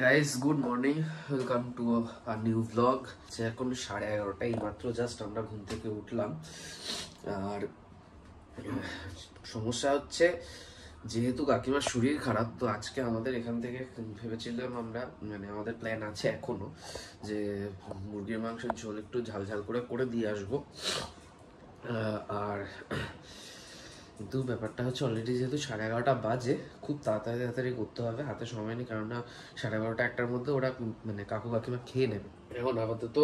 Guys good morning, welcome to a new blog. এখন 11:30 মাত্র just আমরা ঘুম থেকে উঠলাম। আর সমস্যা হচ্ছে, যেহেতু কাকিমার শরীর খারাপ, তো আজকে আমাদের এখান থেকে ভেবেছিলাম আমরা, মানে আমাদের প্ল্যান আছে এখনো, যে মুরগির মাংসের ঝোল একটু ঝাল ঝাল করে দিয়ে আসবো। আর কিন্তু ব্যাপারটা হচ্ছে, অলরেডি যেহেতু 11:30 বাজে, খুব তাড়াতাড়ি করতে হবে, হাতে সময় নেই। কেননা 11:30 1টার মধ্যে ওরা মানে কাকু কাকিমা খেয়ে নেবে। এখন আপাতত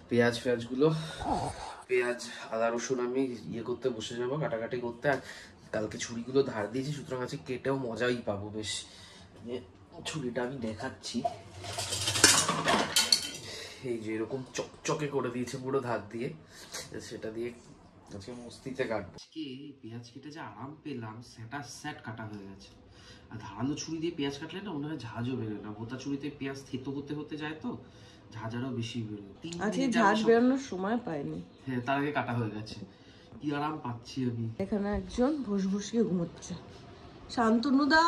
পেঁয়াজ আদা রসুন আমি করতে বসে যাবো, কাটাকাটি করতে। আর কালকে ছুরিগুলো ধার দিয়েছি, সুতরাং আছে কেটেও মজাই পাবো বেশ। ছুরিটা আমি দেখাচ্ছি, এই যে এরকম চকচকে করে দিয়েছে পুরো ধার দিয়ে, সেটা দিয়ে আজকে মস্তিতে কাটবো। আজকে পেঁয়াজ কেটে যে আরাম পেলাম, সেটা সেট কাটা হয়ে গেছে। আর ধারালো ছুরি দিয়ে পেঁয়াজ কাটলে না মনে হয় ঝাঁঝও বেরোয় না, ভোতা ছুরিতে পেঁয়াজ থেতো হতে যায়, তো ঝাঁঝ আরও বেশি বেরোয়। আজকে ঝাঁঝ বেরোনোর সময় পাইনি। হ্যাঁ, তার আগে কাটা হয়ে গেছে, কি আরাম পাচ্ছি আমি। এখানে একজন ভুসভুসিয়ে ঘুমোচ্ছে। শান্তনুদা,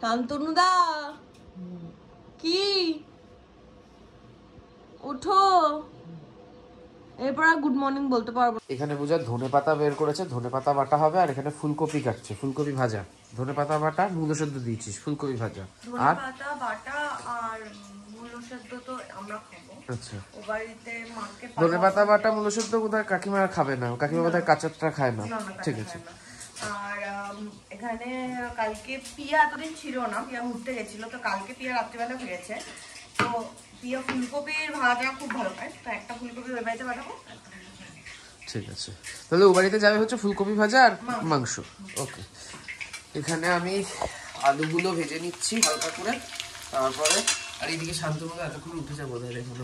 শান্তনুদা, কি ওঠো, এরপর আর গুড মর্নিং বলতে পারবো। এখানে পূজা ধনেপাতা বের করেছে, ধনেপাতা বাটা হবে। আর এখানে ফুলকপি কাটছে, ফুলকপি ভাজা, ধনেপাতা বাটা, মূলো সেদ্ধ দিয়েছিস, ফুলকপি ভাজা আর ধনেপাতা বাটা আর মূলো সেদ্ধ তো আমরা খাবো। আচ্ছা, ও বাড়িতে মাকে ধনেপাতা বাটা মূলো সেদ্ধ বোধহয় কাকিমা খাবে না, কাকিমা বোধহয় কাঁচাটা খায় না। ঠিক আছে। আর এখানে কালকে পিয়া এতদিন ছিল না, পিয়া ঘুরতে গেছিল, তো কালকে পিয়া রাত্রিবেলা ফিরেছে। তো পিয়া ফুলকপির ভাজা খুব ভালো পায়, তো একটা ফুলকপি ওই বাড়িতে পাঠাবো। ঠিক আছে, তাহলে ও বাড়িতে যাবে হচ্ছে ফুলকপি ভাজা আর মাংস। ওকে, এখানে আমি আলুগুলো ভেজে নিচ্ছি হালকা করে, তারপরে। আর এইদিকে শান্তনুদা এতক্ষণ উঠেছে বোধহয়, দেখুন।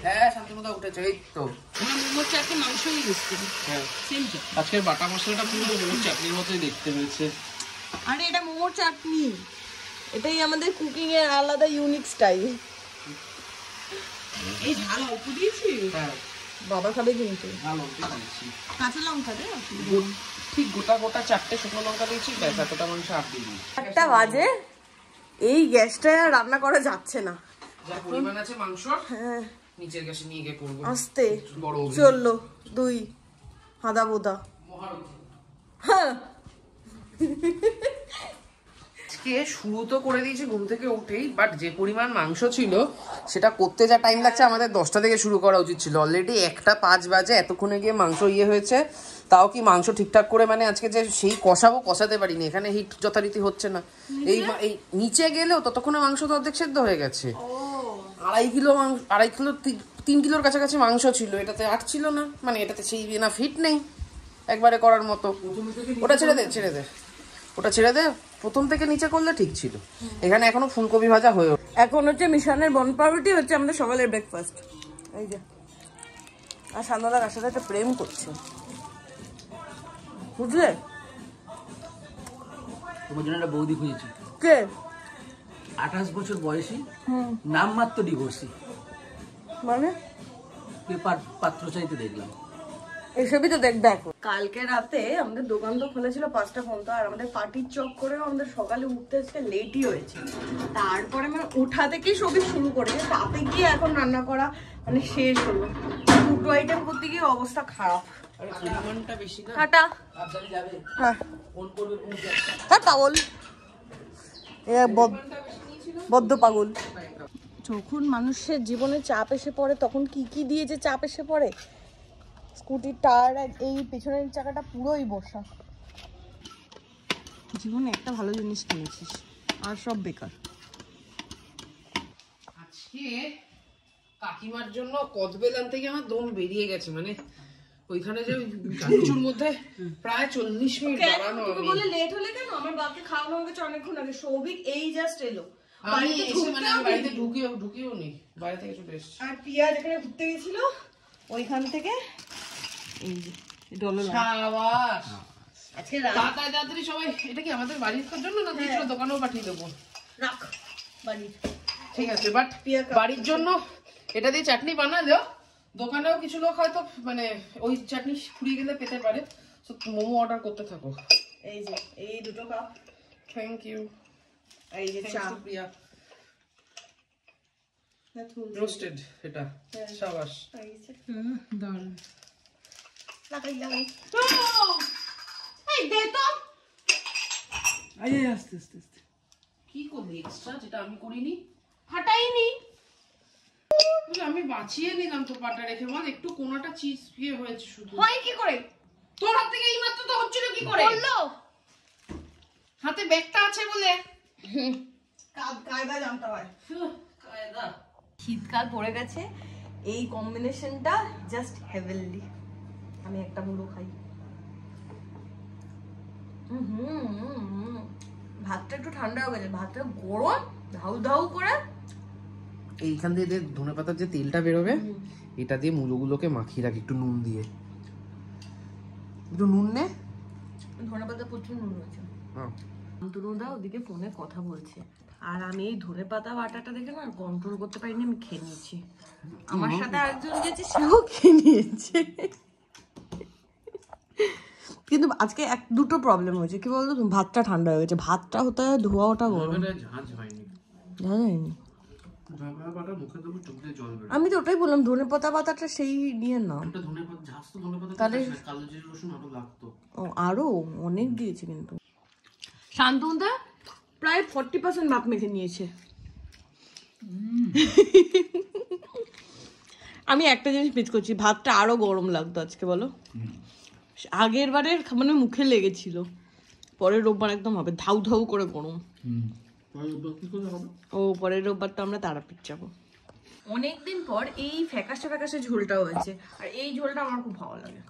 হ্যাঁ, শান্তনুদা উঠেছে, এই তো। আজকের বাটা মশলাটা পুরো মোমোর চাটনির মতোই দেখতে হয়েছে। আরে এটা মোমোর চাটনি, এটাই আমাদের কুকিং এর আলাদা ইউনিক স্টাইল। এই ঝাল অল্প দিয়েছি। হ্যাঁ, বাবা খাবে কিন্তু। ঝাল অল্প দিয়েছি। কাঁচা লঙ্কা দে, ঠিক গোটা 4টে শুকনো লঙ্কা দিয়েছি, ব্যাস এতটা মাংস আর দিই। 8টা বাজে, এই গ্যাসটায় আর রান্না করা যাচ্ছে না। যা পরিমাণ আছে মাংস, হ্যাঁ, নিচের গ্যাসে নিয়ে গিয়ে করবো। আস্তে চললো 2 হাদা বোদা। হ্যাঁ, আজকে শুরু তো করে দিয়েছি ঘুম থেকে উঠেই, বাট যে পরিমাণ মাংস ছিল সেটা করতে যা টাইম লাগছে, আমাদের 10টা থেকে শুরু করা উচিত ছিল। অলরেডি 1টা 5 বাজে, এতক্ষণে গিয়ে মাংস হয়েছে। তাও কি মাংস ঠিকঠাক করে, মানে আজকে যে সেই কষাতে পারিনি, এখানে হিট যথারীতি হচ্ছে না। এই নিচে গেলেও ততক্ষণে মাংস তো অর্ধেক সেদ্ধ হয়ে গেছে। 2.5 কিলো 3 কিলোর কাছাকাছি মাংস ছিল, এটাতে 8 ছিল না, মানে এটাতে সেই না ফিট নেই একবারে করার মতো। ওটা ছেড়ে দে, ওটা ছেড়ে দে। প্রথম থেকে নিচে করলে ঠিক ছিল। এখানে এখনো ফুলকপি ভাজা হয়ে, এখন হচ্ছে মিশনের বন পাউরুটি হচ্ছে আমাদের সকালের ব্রেকফাস্ট। এই যে, আর সান্দাদা কার সাথে একটা প্রেম করছে, বুঝলে? তোমার জন্য একটা বৌদি খুঁজেছি। কে? 28 বছর বয়সী, নাম মাত্র ডিভোর্সি। মানে পেপার পাত্র চাইতে দেখলাম। এসবই তো দেখো। কালকে রাতে আমাদের দোকান তো খুলেছিল 5টা পর্যন্ত, আর আমাদের পার্টির চক করে আমাদের সকালে উঠতে আজকে লেটই হয়েছে। তারপরে মানে ওঠা থেকেই সবই শুরু করেছে, তাতে গিয়ে এখন রান্না করা মানে শেষ হলো। 2 আইটেম করতে গিয়ে অবস্থা খারাপ। টাটা। হ্যাঁ, পাগল, বদ্ধ পাগল। যখন মানুষের জীবনে চাপ এসে পড়ে, তখন কি কি দিয়ে যে চাপ এসে পড়ে। স্কুটির টায়ার আর এই পেছনের চাকাটা পুরোই বসা। জীবনে একটা ভালো জিনিস কিনেছিস, আর সব বেকার। আজকে কাকিমার জন্য কদবেল আনতে গিয়ে আমার দম বেরিয়ে গেছে। মানে ওইখানে যে কিছুর মধ্যে প্রায় 40 মিনিট দাঁড়ানো। আমি বলে লেট হলে কেন? আমার বাপকে খাওয়ানো হয়ে গেছে অনেকক্ষণ আগে। সৌভিক এই জাস্ট এলো, আমি এসে মানে আমি বাড়িতে ঢুকিও নি, বাইরে থেকে চলে এসেছি। আর পিয়া যেখানে ঘুরতে গেছিল ওইখান থেকে এই যে ডলো শাবাশ। আজকে তাড়াতাড়ি সবাই। এটা কি আমাদের বাড়ির জন্য না কিছু দোকানেও পাঠিয়ে দেবো? রাখ বাড়ির, ঠিক আছে। বাট বাড়ির জন্য এটা দিয়ে চাটনি বানালেও দোকানেও কিছু লোক হয়তো মানে ওই চাটনি ফুরিয়ে গেলে পেতে পারে। তো মোমো অর্ডার করতে থাকো। এই যে এই 2টো কাপ, থ্যাংক ইউ। এই যে চা, প্রিয়া। রোস্টেড এটা শাবাশ দারুণ। আস্তে আস্তে আস্তে কি করলি এক্সট্রা যেটা আমি করিনি? ফাটাইনি। আমি বাঁচিয়ে নিলাম তো পাটা রেখে, বল একটু কোনাটা চিজ দিয়ে হয়েছে শুধু। হয় কি করে? তোর হাত থেকে এই মাত্র তো হচ্ছিল কি করে? বললো হাতে ব্যাগটা আছে বলে। কায়দা জানতে হয়। কায়দা। শীতকাল পড়ে গেছে, এই কম্বিনেশনটা জাস্ট হেভেনলি। আমি একটা মুড়ো খাই। ভাতটা একটু ঠান্ডা হয়ে গেছে, ভাতটা গরম ধাউ ধাউ করে। এইখান দিয়ে ধনে পাতার যে তেলটা বেরোবে, এটা দিয়ে মুলোগুলোকে মাখিয়ে রাখ একটু নুন দিয়ে। একটু নুন নে। ধনে পাতা প্রচুর নুন হয়েছে। শান্তনুদা ওদিকে ফোনে কথা বলছে, আর আমি এই ধনে পাতা বাটাটা দেখে না কন্ট্রোল করতে পারিনি, আমি খেয়ে নিয়েছি। আমার সাথে আরেকজন গেছে, সেও খেয়ে নিয়েছে। কিন্তু আজকে দুটো প্রবলেম হয়েছে। কি বলতো, ভাতটা ঠান্ডা হয়ে গেছে, ভাতটা হতে ধোয়া ওটা গরম। আমি তো ওটাই বললাম, ধনে পাতা পাতাটা সেই নিয়ে না, তাহলে আরো অনেক দিয়েছে। কিন্তু শান্তনুদা প্রায় 40% ভাত মেখে নিয়েছে। আমি একটা জিনিস মিস করছি, ভাতটা আরো গরম লাগতো আজকে, বলো? আগের বারের মানে মুখে লেগেছিল, পরের রোববার একদম হবে ধাউ ধাউ করে গরম। ও পরের রোববার তো আমরা তারাপীঠ যাবো। অনেকদিন পর এই ফ্যাকাশে ফ্যাকাশে ঝোলটা হয়েছে, আর এই ঝোলটা আমার খুব ভালো লাগে।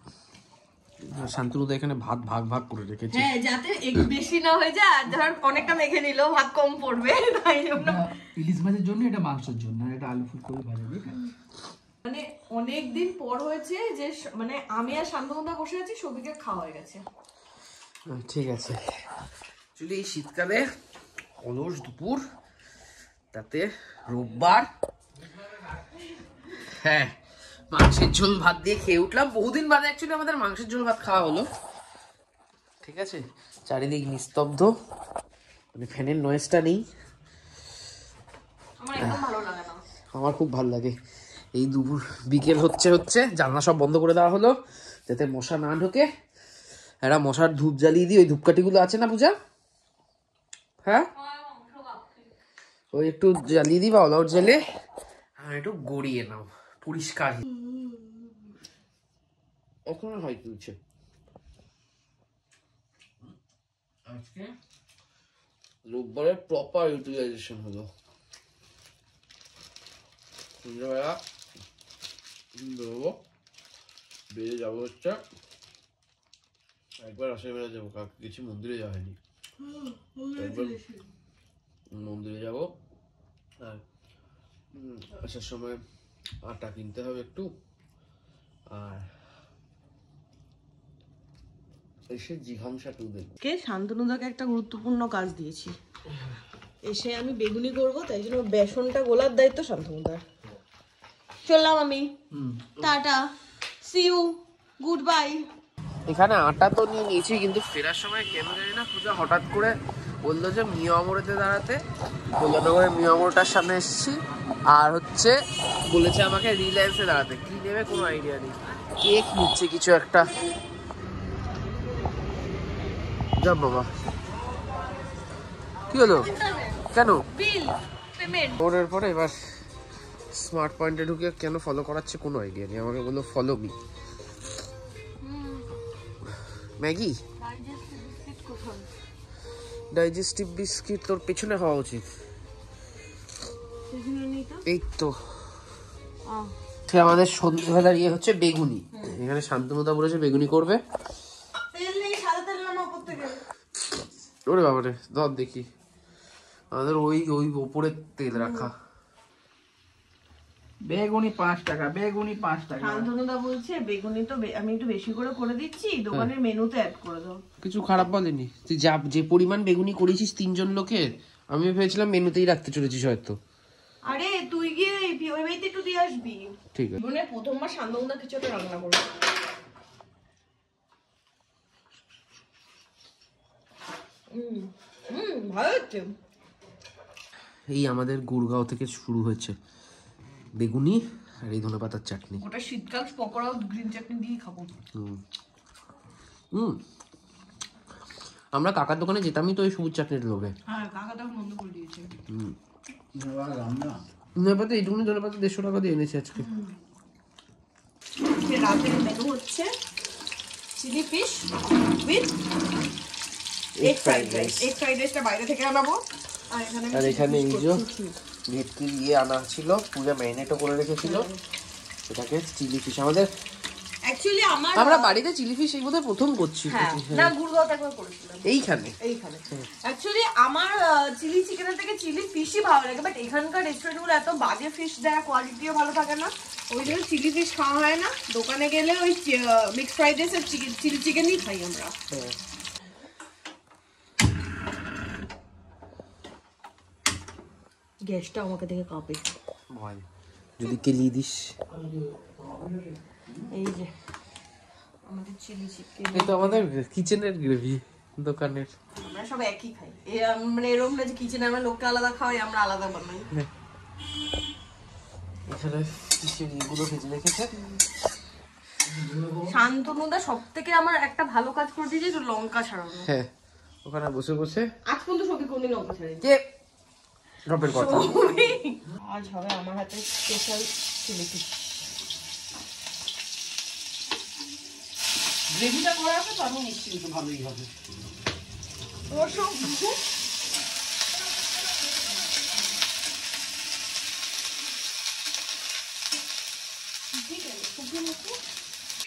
শান্তনুদা এখানে ভাত ভাগ ভাগ করে রেখেছে। হ্যাঁ, যাতে বেশি না হয়ে যায়, আর ধর অনেকটা মেখে নিল ভাত কম পড়বে, তাই জন্য। ইলিশ মাছের জন্য, এটা মাংসের জন্য, এটা আলু ফুলকপি ভাজা দিয়ে খাই। মানে অনেকদিন পর হয়েছে যে মানে আমি আর শান্তনুদা বসে আছি, সবিকে খাওয়া হয়ে গেছে। ঠিক আছে, চলি এই শীতকালে অলস দুপুর, তাতে রোববার, হ্যাঁ মাংসের ঝোল ভাত দিয়ে খেয়ে উঠলাম। বহুদিন বাদে অ্যাকচুয়ালি আমাদের মাংসের ঝোল ভাত খাওয়া হলো। ঠিক আছে, চারিদিক নিস্তব্ধ, মানে ফ্যানের নয়েজটা নেই। আমার একদম ভালো লাগে না। আমার খুব ভালো লাগে। এই দুপুর বিকেল হচ্ছে জানলা সব বন্ধ করে দেওয়া হলো যাতে মশা না ঢোকে। একটা মশার ধূপ জ্বালিয়ে দিই, ওই ধূপকাঠিগুলো আছে না পূজা, হ্যাঁ ওই একটু জ্বালিয়ে দিই বা অল আউট জ্বালে, আর একটু গড়িয়ে নাও পরিষ্কার। এখন হয় তুলছে আজকে রোববারের প্রপার ইউটিলাইজেশন হলো। সন্ধ্যাবেলা বেরোবো, বেরিয়ে যাবো হচ্ছে একবার আসার বেলা যাবো, কালকে গেছি মন্দিরে যাওয়া হয়নি, মন্দিরে যাবো। আর আসার সময় আটা কিনতে হবে একটু, আর এসে জিঘাংসা টু দেখবো। শান্তনুদাকে একটা গুরুত্বপূর্ণ কাজ দিয়েছি, এসে আমি বেগুনি করবো, তাই জন্য বেসনটা গোলার দায়িত্ব শান্তনুদার। চললাম আমি, tata, see you, goodbye. এখানে আটা তো নিয়ে নিয়েছি, কিন্তু ফেরার সময় কেন জানি না পূজা হঠাৎ করে বললো যে মিয়ামরেতে দাঁড়াতে, কল্যাণনগরের মিয়ামরটার সামনে এসেছি, আর হচ্ছে বলেছে আমাকে রিলায়েন্সে দাঁড়াতে। কি নেবে কোনো আইডিয়া নেই, কেক নিচ্ছে কিছু একটা। যা বাবা, কি হলো কেন? Bill payment. ওর পরে এবার স্মার্ট পয়েন্টে ঢুকে কেন ফলো করাচ্ছে কোনো আইডিয়া নেই, আমাকে বললো follow me. Maggi digestive biscuit তোর পেছনে হওয়া উচিত। এই তো আমাদের সন্ধ্যেবেলার ইয়ে হচ্ছে বেগুনি। এখানে শান্তনুদা বলেছে বেগুনি করবে। ওরে বাবারে, ধর দেখি আমাদের ওই ওই ওপরে তেল রাখা। বেগুনি 5 টাকা, বেগুনি 5 টাকা। শান্তনুদা বলছে বেগুনি তো আমি একটু বেশি করে করে দিচ্ছি, দোকানের মেনুতে অ্যাড করে দাও। কিছু খারাপ বলেনি, তুই যা যে পরিমাণ বেগুনি করেছিস 3 জন লোকের, আমি ভেবেছিলাম মেনুতেই রাখতে চলেছিস হয়তো। আরে তুই গিয়ে ওই বাড়িতে একটু দিয়ে আসবি। ঠিক আছে, মানে প্রথমবার শান্তনুদা কিছু একটা রান্না করবো। ভালো হচ্ছে। এই আমাদের গুড়গাঁও থেকে শুরু হয়েছে বেগুনি আর এই ধনেপাতার চাটনি। ওটা শীতকাল পকোড়া গ্রিন চাটনি দিয়ে খাবো। আমরা কাকার দোকানে যেতামই তো ওই সবুজ চাটনির লোভে। হ্যাঁ, কাকা তো বন্ধ করে দিয়েছে। ধনেপাতা এইটুকুনি ধনেপাতা 150 টাকা দিয়ে এনেছি আজকে। রাতের মেনু হচ্ছে chilli fish with egg fried rice. Egg fried রাইসটা বাইরে থেকে আনাবো। আর এখানে এই যে ভেটকি দিয়ে আনা ছিল, পুরো ম্যারিনেটও করে রেখেছিল। এটাকে চিলি ফিশ আমাদের অ্যাকচুয়ালি আমরা বাড়িতে চিলি ফিশ এই বোধহয় প্রথম করছি। না, গুড়গাঁওতে একবার করেছিলাম এইখানে। অ্যাকচুয়ালি আমার চিলি চিকেনের থেকে চিলি ফিশই ভালো লাগে, বাট এখানকার রেস্টুরেন্টগুলো এত বাজে ফিশ দেয়, কোয়ালিটিও ভালো থাকে না, ওই জন্য চিলি ফিশ খাওয়া হয় না। দোকানে গেলে ওই মিক্স ফ্রাইড রাইস আর চিলি চিকেনই খাই আমরা। গ্যাসটা আমাকে দেখে কাঁপে ভয়, যদি কেলিয়ে দিস। এই যে আমাদের চিলি চিকেন, এই তো আমাদের কিচেনের গ্রেভি দোকানের। আমরা সব একই খাই, মানে এরকম না যে কিচেনে আমরা লোককে আলাদা খাওয়াই, আমরা আলাদা বানাই। এখানে এগুলো ভেজে রেখেছে। শান্তনুদা সব থেকে আমার একটা ভালো কাজ করে দিয়েছে, একটু লঙ্কা ছাড়ানো। হ্যাঁ, ওখানে বসে বসে আজ পর্যন্ত সবই কোনদিন লঙ্কা ছাড়াই। কে ড্রপের কথা। আজ হবে আমার হাতে স্পেশাল চিলি ফিশ। গ্রেভিটা করা আছে তো, আমি নিশ্চিত ভালোই হবে।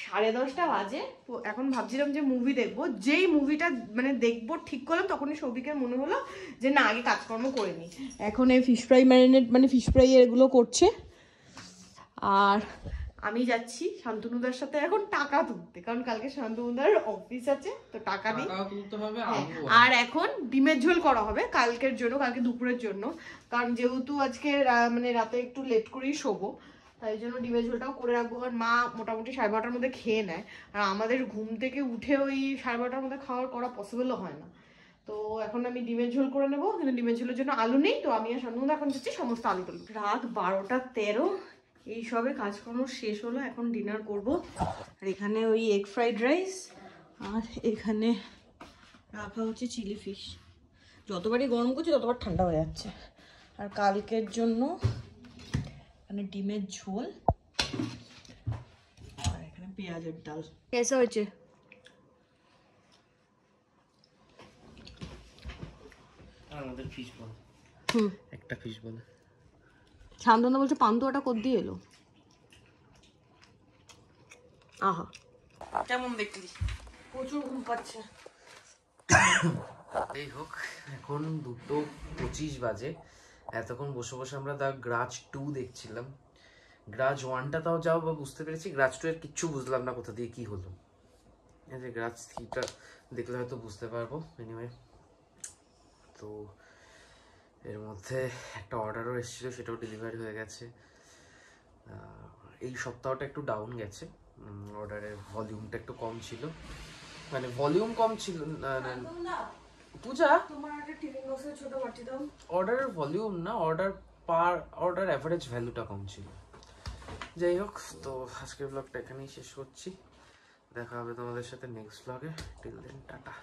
সাড়ে 10টা বাজে, এখন ভাবছিলাম যে মুভি দেখবো। যেই মুভিটা মানে দেখবো ঠিক করলাম, তখনই সৌভিকের মনে হলো যে না, আগে কাজকর্ম করে নি। এখন এই ফিশ ফ্রাই ম্যারিনেট মানে ফিশ ফ্রাই এগুলো করছে, আর আমি যাচ্ছি শান্তনুদার সাথে এখন টাকা তুলতে, কারণ কালকে শান্তনুদার অফিস আছে, তো টাকা নেই। আর এখন ডিমের ঝোল করা হবে কালকের জন্য, কালকে দুপুরের জন্য, কারণ যেহেতু আজকে মানে রাতে একটু লেট করেই শোবো, তাই জন্য ডিমের ঝোলটাও করে রাখবো। কারণ মা মোটামুটি 12:30টার মধ্যে খেয়ে নেয়, আর আমাদের ঘুম থেকে উঠে ওই 12:30টার মধ্যে খাওয়ার করা পসিবলও হয় না। তো এখন আমি ডিমের ঝোল করে নেবো, কিন্তু ডিমের ঝোলের জন্য আলু নেই, তো আমি আর শান্তনুদা এখন যাচ্ছি সমস্ত আলু তুলবো। রাত 12:13 এই সবে কাজকর্ম শেষ হলো, এখন ডিনার করব। আর এখানে ওই এগ ফ্রাইড রাইস, আর এখানে রাখা হচ্ছে চিলি ফিশ। যতবারই গরম করছি ততবার ঠান্ডা হয়ে যাচ্ছে। আর কালকের জন্য এখানে ডিমের ঝোল, আর এখানে পেঁয়াজের ডাল। কেসা হয়েছে? আমাদের ফিশ বল, একটা ফিশ বল। শান্তনা বলছে পান্তুয়াটা কত দিয়ে এলো। আহা, কেমন দেখলি? প্রচুর ঘুম পাচ্ছে। এই হোক, এখন 2:25 বাজে। এতক্ষণ বসে বসে আমরা দ্য গ্রাজ 2 দেখছিলাম। গ্রাজ 1টা তাও যাও বা বুঝতে পেরেছি, গ্রাজ 2 এর কিচ্ছু বুঝলাম না কোথা দিয়ে কি হলো। এই যে গ্রাজ 3টা দেখলে হয়তো বুঝতে পারবো। এনিওয়ে, তো এর মধ্যে একটা অর্ডারও এসেছিল, সেটাও ডেলিভারি হয়ে গেছে। এই সপ্তাহটা একটু ডাউন গেছে, অর্ডারের ভলিউমটা একটু কম ছিল, মানে ভলিউম কম ছিল। পূজা, তোমার একটা টিফিন বক্সে ছোট বাটি দাও। অর্ডারের ভলিউম না, অর্ডার অ্যাভারেজ ভ্যালুটা কম ছিল। যাই হোক, তো আজকের ব্লগটা এখানেই শেষ করছি। দেখা হবে তোমাদের সাথে নেক্সট ব্লগে। Till then, tata.